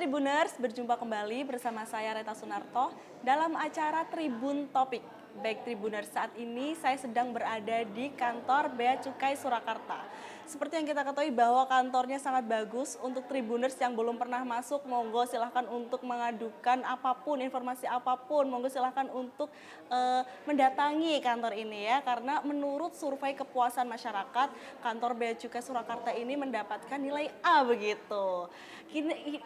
Tribuners, berjumpa kembali bersama saya Reta Sunarto dalam acara Tribun Topik. Baik Tribuners, saat ini saya sedang berada di kantor Bea Cukai Surakarta. Seperti yang kita ketahui bahwa kantornya sangat bagus untuk Tribuners yang belum pernah masuk, monggo silahkan untuk mengadukan apapun, informasi apapun, monggo silahkan untuk mendatangi kantor ini ya. Karena menurut survei kepuasan masyarakat, kantor Bea Cukai Surakarta ini mendapatkan nilai A begitu.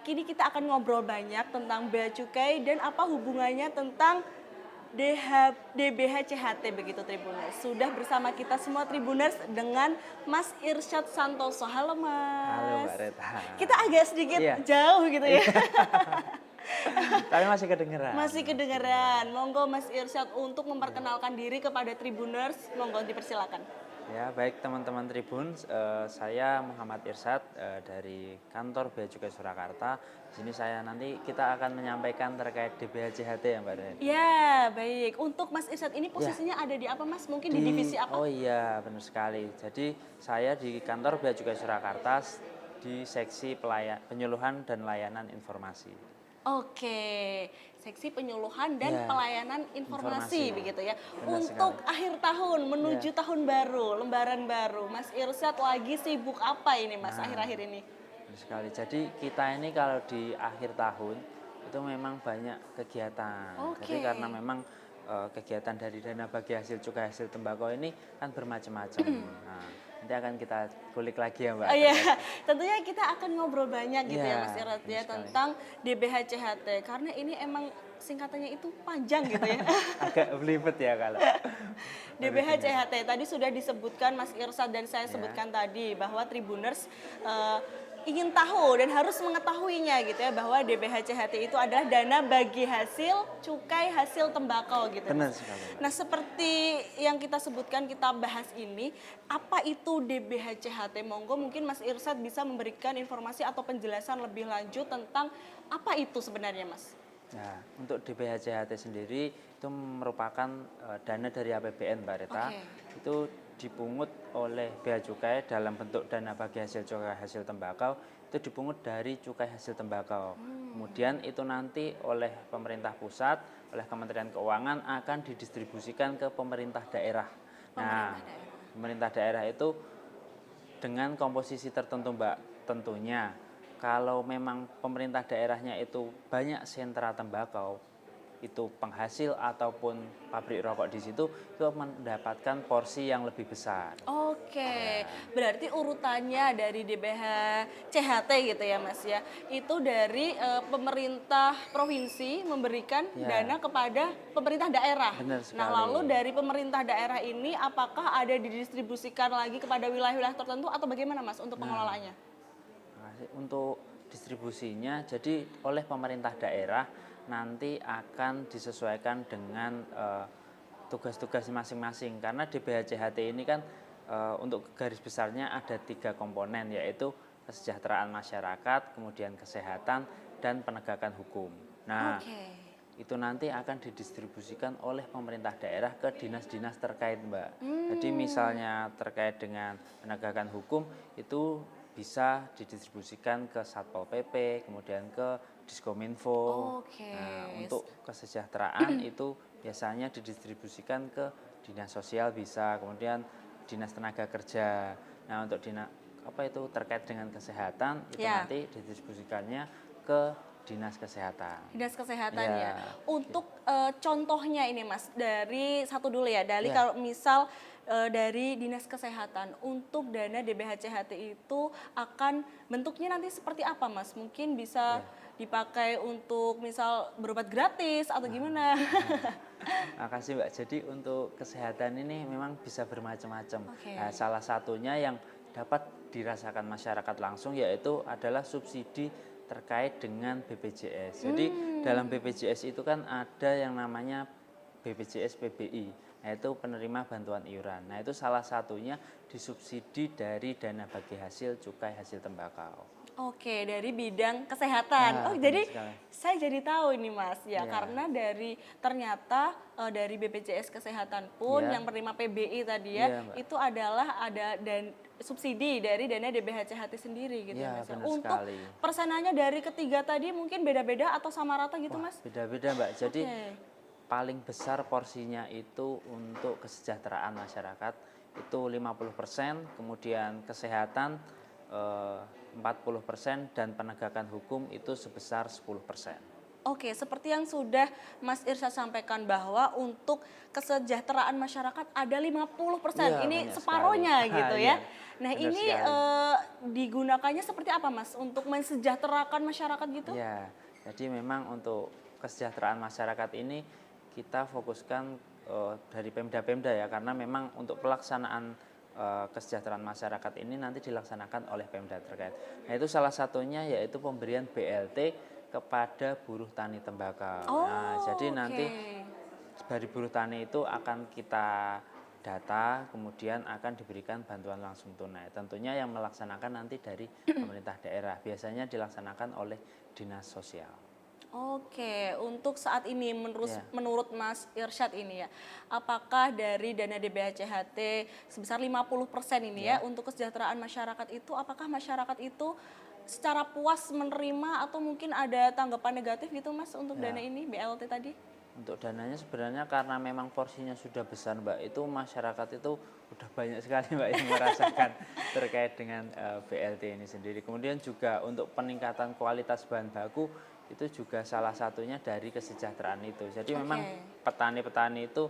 Kini kita akan ngobrol banyak tentang Bea Cukai dan apa hubungannya tentang DBH-CHT begitu Tribuners. Sudah bersama kita semua Tribuners dengan Mas Irsyad Santoso. Halo Mas. Halo Mbak Reta. Kita agak sedikit jauh gitu ya. Tapi masih kedengeran. Masih kedengeran. Monggo Mas Irsyad untuk memperkenalkan diri kepada Tribuners. Monggo dipersilakan. Ya, baik teman-teman Tribun, saya Muhammad Irsyad dari kantor Bea Cukai Surakarta. Di sini kita akan menyampaikan terkait DBH-CHT ya Mbak Reta. Ya, baik. Untuk Mas Irsyad ini posisinya ada di apa Mas? Mungkin di divisi apa? Oh iya, benar sekali. Jadi saya di kantor Bea Cukai Surakarta di seksi penyuluhan dan layanan informasi. Oke, seksi penyuluhan dan pelayanan informasi begitu ya. Benar Untuk sekali. akhir tahun menuju tahun baru, lembaran baru, Mas Irsyad lagi sibuk apa ini Mas akhir-akhir ini? Benar sekali. Jadi kita ini kalau di akhir tahun itu memang banyak kegiatan. Oke. Jadi karena memang kegiatan dari dana bagi hasil cukai hasil tembakau ini kan bermacam-macam. Nah, nanti akan kita kulik lagi ya Mbak. Oh iya, tentunya kita akan ngobrol banyak gitu ya Iya, Mas Irsyad ya benar sekali. tentang DBH-CHT karena ini emang singkatannya itu panjang gitu ya. Agak belibet ya kalau. DBH-CHT tadi sudah disebutkan Mas Irsyad dan saya sebutkan tadi bahwa Tribuners ingin tahu dan harus mengetahuinya gitu ya bahwa DBH-CHT itu adalah dana bagi hasil cukai hasil tembakau gitu. Benar Mas. sekali, Mbak. Nah seperti yang kita sebutkan kita bahas ini, apa itu DBH-CHT? Monggo mungkin Mas Irsyad bisa memberikan informasi atau penjelasan lebih lanjut tentang apa itu sebenarnya Mas? Nah, untuk DBH-CHT sendiri itu merupakan dana dari APBN Mbak Reta. Oke. Itu dipungut oleh Bea Cukai dalam bentuk dana bagi hasil cukai hasil tembakau, itu dipungut dari cukai hasil tembakau. Kemudian itu nanti oleh pemerintah pusat, oleh Kementerian Keuangan akan didistribusikan ke pemerintah daerah. Nah, pemerintah daerah itu dengan komposisi tertentu Mbak, tentunya kalau memang pemerintah daerahnya itu banyak sentra tembakau, itu penghasil ataupun pabrik rokok di situ itu mendapatkan porsi yang lebih besar. Oke, berarti urutannya dari DBH-CHT gitu ya Mas ya, itu dari pemerintah provinsi memberikan dana kepada pemerintah daerah. Benar sekali. Nah lalu dari pemerintah daerah ini apakah ada didistribusikan lagi kepada wilayah-wilayah tertentu atau bagaimana Mas untuk pengelolaannya? Untuk distribusinya, jadi oleh pemerintah daerah nanti akan disesuaikan dengan tugas-tugas masing-masing. Karena DBH-CHT ini kan untuk garis besarnya ada 3 komponen, yaitu kesejahteraan masyarakat, kemudian kesehatan, dan penegakan hukum. Nah, itu nanti akan didistribusikan oleh pemerintah daerah ke dinas-dinas terkait Mbak. Jadi misalnya terkait dengan penegakan hukum itu bisa didistribusikan ke Satpol PP, kemudian ke Diskominfo. Nah, untuk kesejahteraan itu biasanya didistribusikan ke dinas sosial bisa, kemudian dinas tenaga kerja. Nah, untuk terkait dengan kesehatan itu nanti didistribusikannya ke dinas kesehatan. Dinas kesehatan ya. Untuk contohnya ini Mas, dari satu dulu ya, kalau misal dari dinas kesehatan untuk dana DBH-CHT itu akan bentuknya nanti seperti apa Mas? Mungkin bisa dipakai untuk misal berobat gratis atau gimana? Makasih Mbak. Jadi untuk kesehatan ini memang bisa bermacam-macam. Nah, salah satunya yang dapat dirasakan masyarakat langsung yaitu adalah subsidi terkait dengan BPJS. Jadi dalam BPJS itu kan ada yang namanya BPJS PBI, yaitu penerima bantuan iuran. Nah, itu salah satunya disubsidi dari dana bagi hasil cukai hasil tembakau. Oke, dari bidang kesehatan. Oh, Benar jadi sekali. saya jadi tahu ini Mas ya, Iya. karena dari ternyata dari BPJS Kesehatan pun Iya. yang penerima PBI tadi ya, Iya, Mbak. itu adalah ada dan subsidi dari dana DBHCHT sendiri gitu ya Iya, Mas ya. benar Untuk sekali. persenannya dari ketiga tadi mungkin beda-beda atau sama rata gitu Wah, Mas? beda-beda, Mbak. Jadi Oke. paling besar porsinya itu untuk kesejahteraan masyarakat itu 50%, kemudian kesehatan 40% dan penegakan hukum itu sebesar 10%. Oke, seperti yang sudah Mas Irsyad sampaikan bahwa untuk kesejahteraan masyarakat ada 50%. Iya, Ini banyak sekali. separohnya gitu Iya, ya. Nah, benar ini sekali. digunakannya seperti apa Mas untuk mensejahterakan masyarakat gitu? Iya, jadi memang untuk kesejahteraan masyarakat ini kita fokuskan dari Pemda-Pemda ya, karena memang untuk pelaksanaan kesejahteraan masyarakat ini nanti dilaksanakan oleh Pemda terkait. Nah, itu salah satunya yaitu pemberian BLT kepada buruh tani tembakau. Nah, Oh, jadi oke. nanti dari buruh tani itu akan kita data, kemudian akan diberikan bantuan langsung tunai. Tentunya yang melaksanakan nanti dari pemerintah daerah, biasanya dilaksanakan oleh dinas sosial. Oke, untuk saat ini Ya, menurut Mas Irsyad ini ya, apakah dari dana DBHCHT sebesar 50% ini ya ya, untuk kesejahteraan masyarakat itu, apakah masyarakat itu secara puas menerima atau mungkin ada tanggapan negatif gitu Mas untuk dana ya. ini BLT tadi? Untuk dananya sebenarnya karena memang porsinya sudah besar, Mbak, itu masyarakat itu udah banyak sekali, Mbak, yang merasakan terkait dengan BLT ini sendiri. Kemudian juga untuk peningkatan kualitas bahan baku itu juga salah satunya dari kesejahteraan itu. Jadi memang Oke. petani-petani itu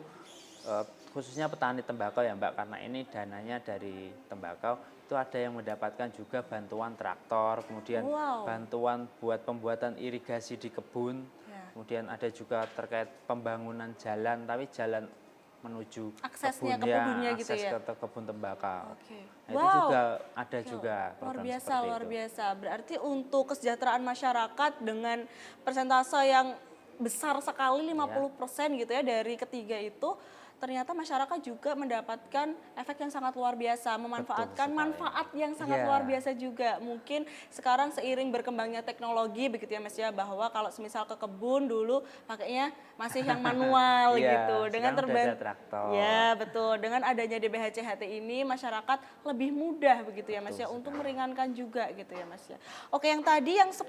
khususnya petani tembakau ya, Mbak, karena ini dananya dari tembakau itu ada yang mendapatkan juga bantuan traktor, kemudian Wow. bantuan buat pembuatan irigasi di kebun. Ya. Kemudian ada juga terkait pembangunan jalan, tapi jalan menuju Aksesnya kebun ke kebunnya ya, gitu akses ya. ke kebun tembakau. Oke. Nah, itu Wow. juga ada Oke, juga luar program biasa, seperti luar itu. biasa. Berarti untuk kesejahteraan masyarakat dengan persentase yang besar sekali Ya, 50% gitu ya dari ketiga itu, ternyata masyarakat juga mendapatkan efek yang sangat luar biasa, betul memanfaatkan sekali. manfaat yang sangat luar Iya, biasa juga. Mungkin sekarang seiring berkembangnya teknologi begitu ya Mas ya, bahwa kalau semisal ke kebun dulu pakainya masih yang manual gitu. iya, Dengan sekarang udah ada terbantu. traktor. Ya, betul. Dengan adanya DBHCHT ini masyarakat lebih mudah begitu ya Mas Betul ya untuk sekali. meringankan juga gitu ya Mas ya. Oke, yang tadi yang 10%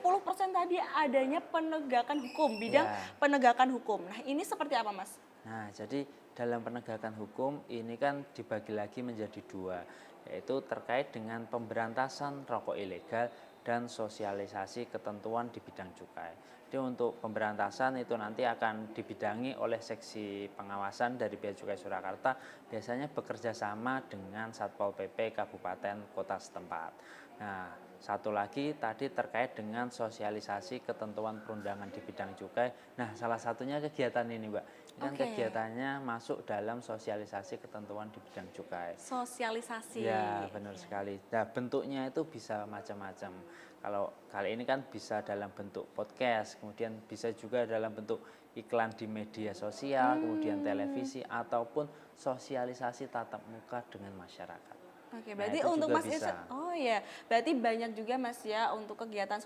tadi adanya penegakan hukum, bidang Iya. penegakan hukum. Nah, ini seperti apa Mas? Nah, jadi dalam penegakan hukum ini kan dibagi lagi menjadi dua, yaitu terkait dengan pemberantasan rokok ilegal dan sosialisasi ketentuan di bidang cukai. Jadi untuk pemberantasan itu nanti akan dibidangi oleh seksi pengawasan dari Bea Cukai Surakarta, biasanya bekerja sama dengan Satpol PP Kabupaten Kota setempat. Nah, satu lagi tadi terkait dengan sosialisasi ketentuan perundangan di bidang cukai. Nah, salah satunya kegiatan ini, Mbak. Ini kan Oke, kegiatannya masuk dalam sosialisasi ketentuan di bidang cukai. sosialisasi. Ya, benar Oke. sekali. Nah, bentuknya itu bisa macam-macam. Kalau kali ini kan bisa dalam bentuk podcast, kemudian bisa juga dalam bentuk iklan di media sosial, kemudian televisi, ataupun sosialisasi tatap muka dengan masyarakat. Oke, Nah, berarti itu untuk juga Mas Irsyad, bisa. oh ya, berarti banyak juga Mas ya untuk kegiatan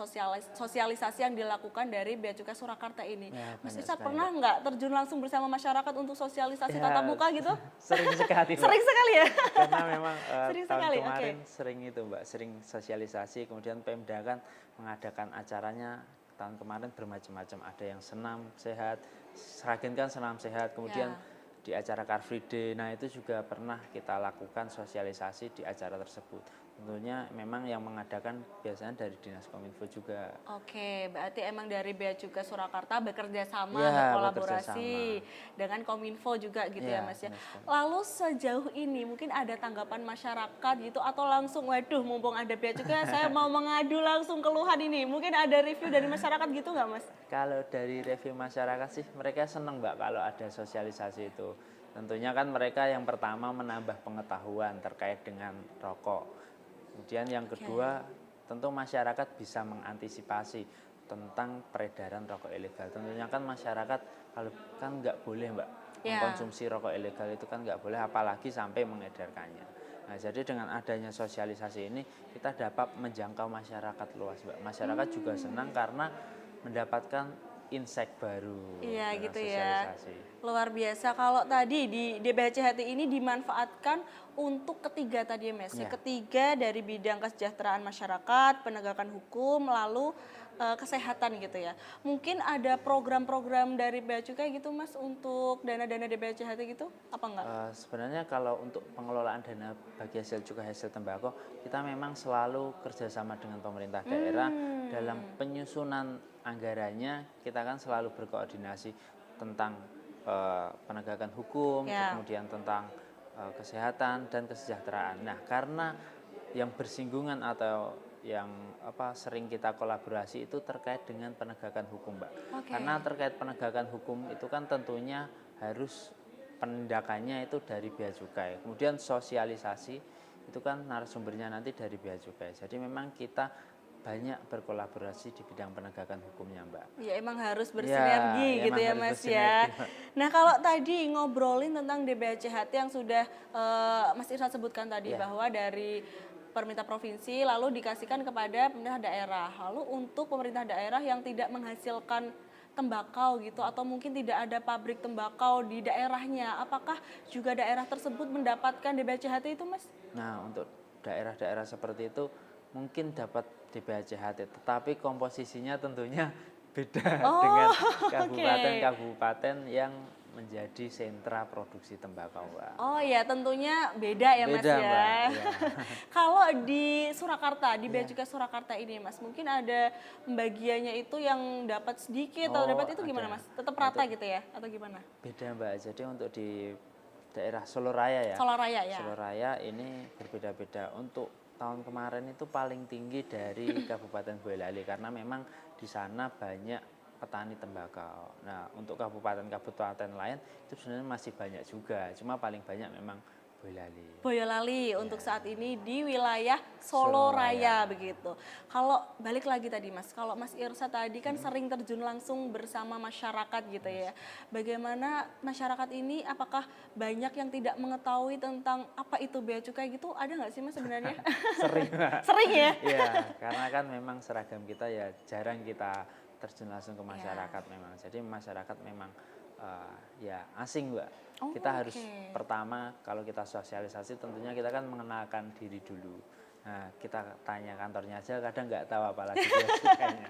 sosialisasi yang dilakukan dari Bea Cukai Surakarta ini. Ya, Mas banyak Irsyad sekali, pernah Mbak. nggak terjun langsung bersama masyarakat untuk sosialisasi tatap Ya, muka gitu? sering sekali, Mbak. Sering sekali ya? Karena memang Sering tahun sekali, oke. kemarin sering itu, Mbak, sering sosialisasi, kemudian Pemda kan mengadakan acaranya tahun kemarin bermacam-macam, ada yang senam sehat, Sragen kan senam sehat, kemudian Ya. di acara Car Free Day, nah itu juga pernah kita lakukan sosialisasi di acara tersebut. Tentunya memang yang mengadakan biasanya dari Dinas Kominfo juga. Oke, berarti emang dari Bea Cukai Surakarta bekerja sama, Ya, bekerja berkolaborasi sama. dengan Kominfo juga gitu ya Ya, Mas ya. benar sekali. Lalu sejauh ini mungkin ada tanggapan masyarakat gitu atau langsung waduh mumpung ada Bea Cukai saya mau mengadu langsung keluhan ini. Mungkin ada review dari masyarakat gitu nggak Mas? Kalau dari review masyarakat sih mereka senang, Mbak, kalau ada sosialisasi itu. Tentunya kan mereka yang pertama menambah pengetahuan terkait dengan rokok. Kemudian yang Oke. kedua, tentu masyarakat bisa mengantisipasi tentang peredaran rokok ilegal. Tentunya kan masyarakat kalau kan nggak boleh, Mbak, Ya. mengkonsumsi rokok ilegal itu kan nggak boleh, apalagi sampai mengedarkannya. Nah, jadi dengan adanya sosialisasi ini kita dapat menjangkau masyarakat luas, Mbak. Masyarakat juga senang karena mendapatkan insight baru Iya dengan gitu ya. sosialisasi. Luar biasa. Kalau tadi di DBHCHT ini dimanfaatkan untuk ketiga tadi ya Mas. Ya. Ketiga dari bidang kesejahteraan masyarakat, penegakan hukum, lalu kesehatan gitu ya. Mungkin ada program-program dari Bea Cukai gitu Mas untuk dana-dana DBHCHT gitu? Apa enggak? Sebenarnya kalau untuk pengelolaan dana bagi hasil cukai hasil tembakau, kita memang selalu kerjasama dengan pemerintah daerah dalam penyusunan anggarannya. Kita kan selalu berkoordinasi tentang penegakan hukum, Ya. kemudian tentang kesehatan dan kesejahteraan. Nah, karena yang bersinggungan atau yang sering kita kolaborasi itu terkait dengan penegakan hukum, Mbak. Oke. Karena terkait penegakan hukum itu kan tentunya harus penindakannya itu dari Bea Cukai. Kemudian sosialisasi itu kan narasumbernya nanti dari Bea Cukai. Jadi memang kita banyak berkolaborasi di bidang penegakan hukumnya, Mbak. Ya emang harus Ya, bersinergi gitu emang ya harus Mas bersinergi, ya. Mbak. Nah kalau tadi ngobrolin tentang DBHCHT yang sudah Mas Irsa sebutkan tadi Ya. bahwa dari pemerintah provinsi lalu dikasihkan kepada pemerintah daerah. Lalu untuk pemerintah daerah yang tidak menghasilkan tembakau gitu atau mungkin tidak ada pabrik tembakau di daerahnya, apakah juga daerah tersebut mendapatkan DBHCHT itu Mas? Nah, untuk daerah-daerah seperti itu mungkin dapat di BHCHT, tetapi komposisinya tentunya beda dengan kabupaten-kabupaten yang menjadi sentra produksi tembakau, Mbak. Oh ya tentunya beda ya Mas Beda, ya. Mbak. Ya. Kalau di Surakarta, di Bea Cukai Surakarta ini Mas, mungkin ada pembagiannya itu yang dapat sedikit atau dapat itu gimana ada. Mas? Tetap rata gitu ya atau gimana? Beda, Mbak. Jadi untuk di daerah Solo Raya ya. Solo Raya ya. Solo Raya ini berbeda-beda. Untuk tahun kemarin itu paling tinggi dari Kabupaten Boyolali karena memang di sana banyak petani tembakau. Nah, untuk kabupaten-kabupaten lain itu sebenarnya masih banyak juga. Cuma paling banyak memang Boyolali. Boyolali untuk saat ini di wilayah Solo Raya begitu. Kalau balik lagi tadi Mas, kalau Mas Irsa tadi kan sering terjun langsung bersama masyarakat gitu ya. Bagaimana masyarakat ini apakah banyak yang tidak mengetahui tentang apa itu Bea Cukai gitu? Ada nggak sih Mas sebenarnya? Sering, Mbak. Sering ya? Iya, karena kan memang seragam kita ya jarang kita terjun langsung ke masyarakat memang. Jadi masyarakat memang ya asing, Mbak. Oh, Kita harus oke. pertama kalau kita sosialisasi tentunya kita kan mengenalkan diri dulu. Nah, kita tanya kantornya aja kadang nggak tahu apalagi dia cukainya.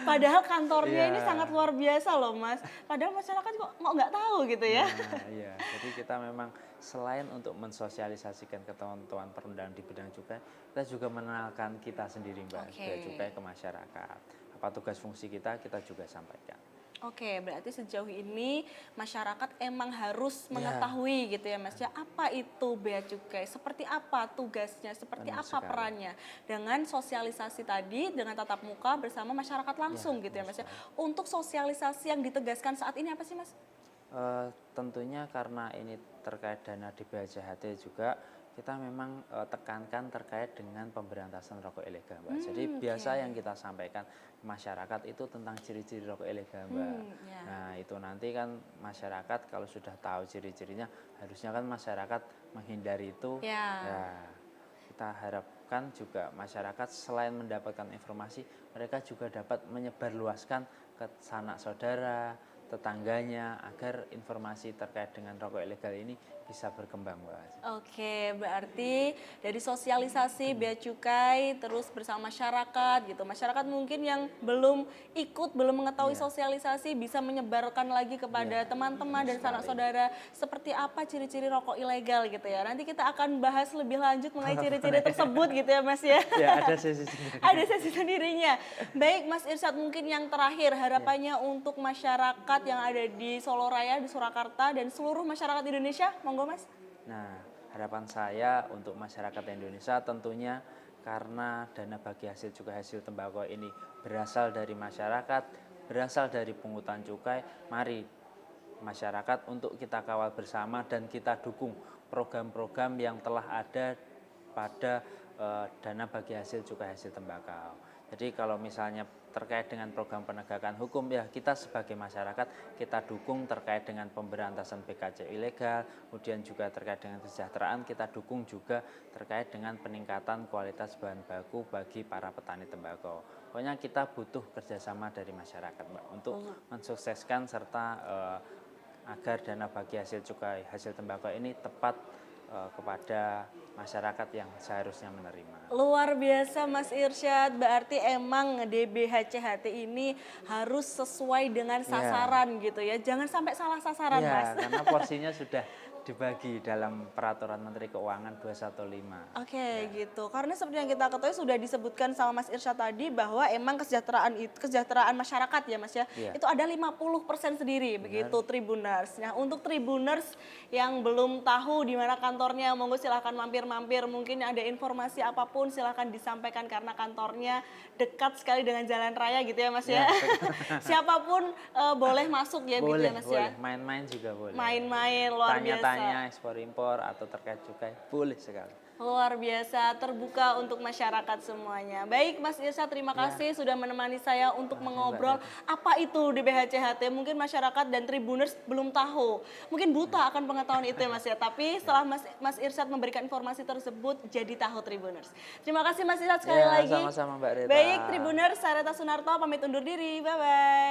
Padahal kantornya ini Iya. sangat luar biasa loh Mas. Padahal masyarakat kok nggak tahu gitu ya. Nah, iya. Jadi kita memang selain untuk mensosialisasikan ketentuan perundangan di bidang cukai, kita juga mengenalkan kita sendiri, Mbak, Oke. Bea Cukai ke masyarakat. Apa tugas fungsi kita juga sampaikan. Oke, berarti sejauh ini masyarakat emang harus mengetahui gitu ya Mas ya, apa itu Bea Cukai, seperti apa tugasnya, seperti Benar apa sekali. perannya. Dengan sosialisasi tadi, dengan tatap muka bersama masyarakat langsung gitu ya Mas ya. Untuk sosialisasi yang ditegaskan saat ini apa sih Mas? Tentunya karena ini terkait dana di BHJHT juga, kita memang tekankan terkait dengan pemberantasan rokok ilegal, Mbak. Jadi biasa yang kita sampaikan ke masyarakat itu tentang ciri-ciri rokok ilegal, Mbak. Ya. Nah, itu nanti kan masyarakat kalau sudah tahu ciri-cirinya, harusnya kan masyarakat menghindari itu. Ya. Ya, kita harapkan juga masyarakat selain mendapatkan informasi, mereka juga dapat menyebarluaskan ke sanak saudara, tetangganya, agar informasi terkait dengan rokok ilegal ini bisa berkembang, Mbak. Oke, berarti dari sosialisasi Bea Cukai terus bersama masyarakat gitu. Masyarakat mungkin yang belum ikut, belum mengetahui sosialisasi bisa menyebarkan lagi kepada teman-teman dan sanak saudara seperti apa ciri-ciri rokok ilegal gitu ya. Nanti kita akan bahas lebih lanjut mengenai ciri-ciri tersebut gitu ya Mas ya. Ya, ada sesi sendiri. Ada sesi sendirinya. Baik Mas Irsyad, mungkin yang terakhir harapannya untuk masyarakat yang ada di Solo Raya, di Surakarta dan seluruh masyarakat Indonesia, monggo Mas. Nah, harapan saya untuk masyarakat Indonesia tentunya karena dana bagi hasil cukai hasil tembakau ini berasal dari masyarakat, berasal dari pungutan cukai, mari masyarakat untuk kita kawal bersama dan kita dukung program-program yang telah ada pada dana bagi hasil cukai hasil tembakau. Jadi kalau misalnya terkait dengan program penegakan hukum, ya kita sebagai masyarakat kita dukung terkait dengan pemberantasan BKC ilegal, kemudian juga terkait dengan kesejahteraan, kita dukung juga terkait dengan peningkatan kualitas bahan baku bagi para petani tembakau. Pokoknya kita butuh kerjasama dari masyarakat, Mbak, untuk mensukseskan serta agar dana bagi hasil cukai hasil tembakau ini tepat kepada masyarakat yang seharusnya menerima. Luar biasa Mas Irsyad, berarti emang DBHCHT ini harus sesuai dengan sasaran gitu ya. Jangan sampai salah sasaran Mas. Iya, karena porsinya sudah dibagi dalam Peraturan Menteri Keuangan 215. Oke, gitu. Karena seperti yang kita ketahui sudah disebutkan sama Mas Irsyad tadi bahwa emang kesejahteraan masyarakat ya Mas ya. Iya. Itu ada 50% sendiri begitu Tribuners. Nah, untuk Tribuners yang belum tahu di mana kantornya, monggo silahkan mampir-mampir. Mungkin ada informasi apapun silahkan disampaikan karena kantornya dekat sekali dengan jalan raya gitu ya Mas ya. Siapapun boleh masuk ya gitu Boleh, ya Mas boleh. ya. Main-main juga boleh. Main-main luar biasa. Tanya-tanya ekspor impor atau terkait cukai, boleh sekali. Luar biasa, terbuka untuk masyarakat semuanya. Baik Mas Irsyad, terima kasih sudah menemani saya untuk mengobrol apa itu DBHCHT. Mungkin masyarakat dan Tribuners belum tahu, mungkin buta akan pengetahuan itu ya Mas ya. Tapi setelah Mas Irsyad memberikan informasi tersebut, jadi tahu Tribuners. Terima kasih Mas Irsyad sekali lagi. Sama-sama Mbak Reta. Baik Tribuners, saya Reta Sunarto pamit undur diri, bye-bye.